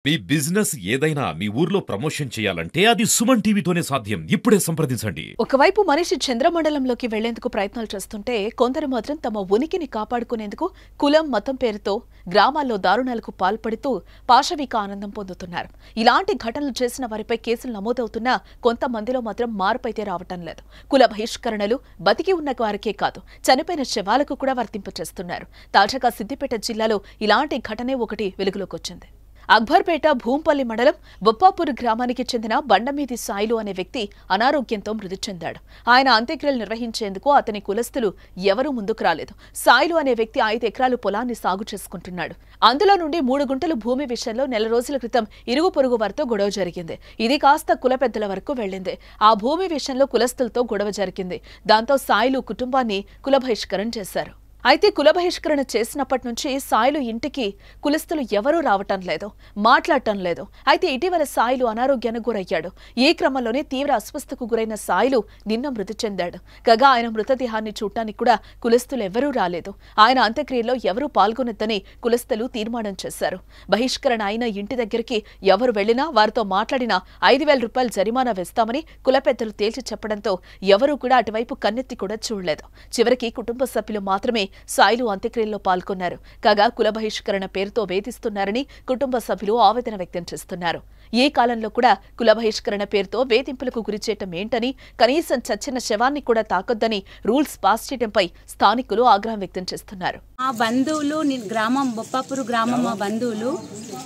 మీ business ఏదైనా మీ ఊర్లో promotion చేయాలంటే అది సుమన్ టీవీతోనే సాధ్యం. ఇప్పుడే సంప్రదించండి. ఒకవైపు మనిషి చంద్రమండలంలోకి వెళ్లేందుకు ప్రయత్నాలు చేస్తుంటే కొందరు మాత్రం తమ ఉనికిని కాపాడుకునేందుకు కులం మతం పేరుతో గ్రామాల్లో దారుణాలకు పాల్పడుతూ పాశవిక ఆనందం పొందుతున్నారు. ఇలాంటి ఘటనలు చేసిన వారిపై కేసులు నమోదవుతున్నా కొంతమందిలో మాత్రం మార్పైతే రావటం లేదు. కుల బహిష్కరణలు బతికి ఉన్న వారికే కాదు, చనిపోయిన శవాలకు కూడా వర్తింపచేస్తున్నారు. తాజాగా సిద్దిపేట జిల్లాలో ఇలాంటి ఘటనే ఒకటి వెలుగులోకి వచ్చింది. అక్బర్పేట భూంపల్లి మండలం బొప్పాపూర్ గ్రామానికి చెందిన బండమీది సాయిలు అనే వ్యక్తి అనారోగ్యంతో మృతి చెందాడు. ఆయన అంత్యక్రియలు నిర్వహించేందుకు అతని కులస్తులు ఎవరూ ముందుకు రాలేదు. సాయిలు అనే వ్యక్తి 5 ఎకరాలు పొలాన్ని సాగు చేసుకుంటున్నాడు. అందులో నుండి 3 గుంటలు భూమి విషయంలో నెల రోజుల క్రితం ఇరుగు పొరుగు వారితో గొడవ జరిగింది. ఇది కాస్త కుల పెద్దల వరకు వెళ్లింది. ఆ భూమి విషయంలో కులస్తులతో గొడవ జరిగింది. దాంతో సాయిలు కుటుంబాన్ని కుల బహిష్కరణ చేశారు. అయితే కుల బహిష్కరణ చేసినప్పటి నుంచి సాయిలు ఇంటికి కులస్తులు ఎవరూ రావటం లేదు, మాట్లాడటం లేదు. అయితే ఇటీవల సాయిలు అనారోగ్యానికి గురయ్యాడు. ఈ క్రమంలోనే తీవ్ర అస్వస్థకు గురైన సాయిలు నిన్న మృతి చెందాడు. కాగా ఆయన మృతదేహాన్ని చూడటానికి కూడా కులస్తులు ఎవరూ రాలేదు. ఆయన అంత్యక్రియలో ఎవరూ పాల్గొనొద్దని కులస్తులు తీర్మానం చేశారు. బహిష్కరణ అయిన ఇంటి దగ్గరికి ఎవరు వెళ్లినా వారితో మాట్లాడినా 5,000 రూపాయలు జరిమానా వేస్తామని కుల పెద్దలు తేల్చి చెప్పడంతో ఎవరూ కూడా అటువైపు కన్నెత్తి కూడా చూడలేదు. చివరికి కుటుంబ సభ్యులు మాత్రమే సాయిలు అంత్యక్రియల్లో పాల్గొన్నారు. కాగా కుల బహిష్కరణ పేరుతో వేధిస్తున్నారని కుటుంబ సభ్యులు ఆవేదన వ్యక్తం చేస్తున్నారు. ఈ కాలంలో కూడా కుల బహిష్కరణ పేరుతో వేధింపులకు గురిచేయటం ఏంటని, కనీసం చచ్చిన శవాన్ని కూడా తాకొద్దని రూల్స్ పాస్ చేయడంపై స్థానికులు ఆగ్రహం వ్యక్తం చేస్తున్నారు. మా బంధువులు గ్రామం బొప్పాపూర్ గ్రామం మా బంధువులు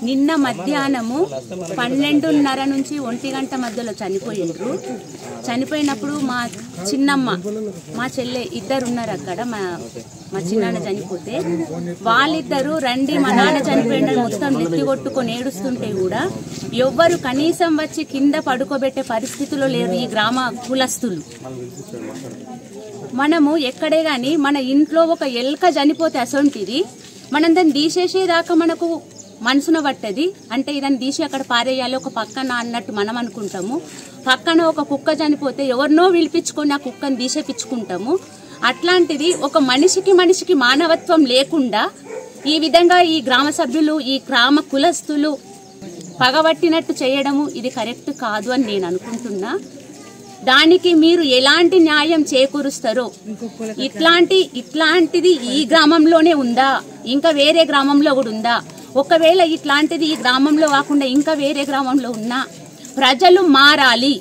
నిన్న మధ్యాహ్నము 12:30 నుంచి 1 గంట మధ్యలో చనిపోయిండ్రు. చనిపోయినప్పుడు మా చిన్నమ్మ మా చెల్లె ఇద్దరు ఉన్నారు అక్కడ. మా చిన్నాన్న చనిపోతే వాళ్ళిద్దరూ రండి మా నాన్న చనిపోయిందని మొత్తం నెత్తి కొట్టుకొని ఏడుస్తుంటే కూడా ఎవ్వరు కనీసం వచ్చి కింద పడుకోబెట్టే పరిస్థితిలో లేరు ఈ గ్రామ కులస్తులు. మనము ఎక్కడే గాని మన ఇంట్లో ఒక ఎల్క చనిపోతే అసొంటిది మనం దాన్ని తీసేసేదాకా మనకు మనసున పట్టది. అంటే ఇదాన్ని తీసి అక్కడ పారేయాలి ఒక పక్కన అన్నట్టు మనం అనుకుంటాము. పక్కన ఒక కుక్క చనిపోతే ఎవరినో పిలిపించుకొని ఆ కుక్కను తీసేపించుకుంటాము. అట్లాంటిది ఒక మనిషికి మానవత్వం లేకుండా ఈ విధంగా ఈ గ్రామ సభ్యులు ఈ గ్రామ కులస్తులు పగబట్టినట్టు చేయడము ఇది కరెక్ట్ కాదు అని నేను అనుకుంటున్నా. దానికి మీరు ఎలాంటి న్యాయం చేకూరుస్తారో, ఇట్లాంటిది ఈ గ్రామంలోనే ఉందా, ఇంకా వేరే గ్రామంలో కూడా ఉందా, ఒకవేళ ఇట్లాంటిది ఈ గ్రామంలో కాకుండా ఇంకా వేరే గ్రామంలో ఉన్నా ప్రజలు మారాలి.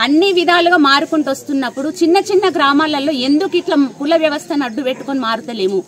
అన్ని విధాలుగా మారుకుంటూ వస్తున్నప్పుడు చిన్న చిన్న గ్రామాలలో ఎందుకు ఇట్లా కుల వ్యవస్థను అడ్డు పెట్టుకొని మారుతలేము?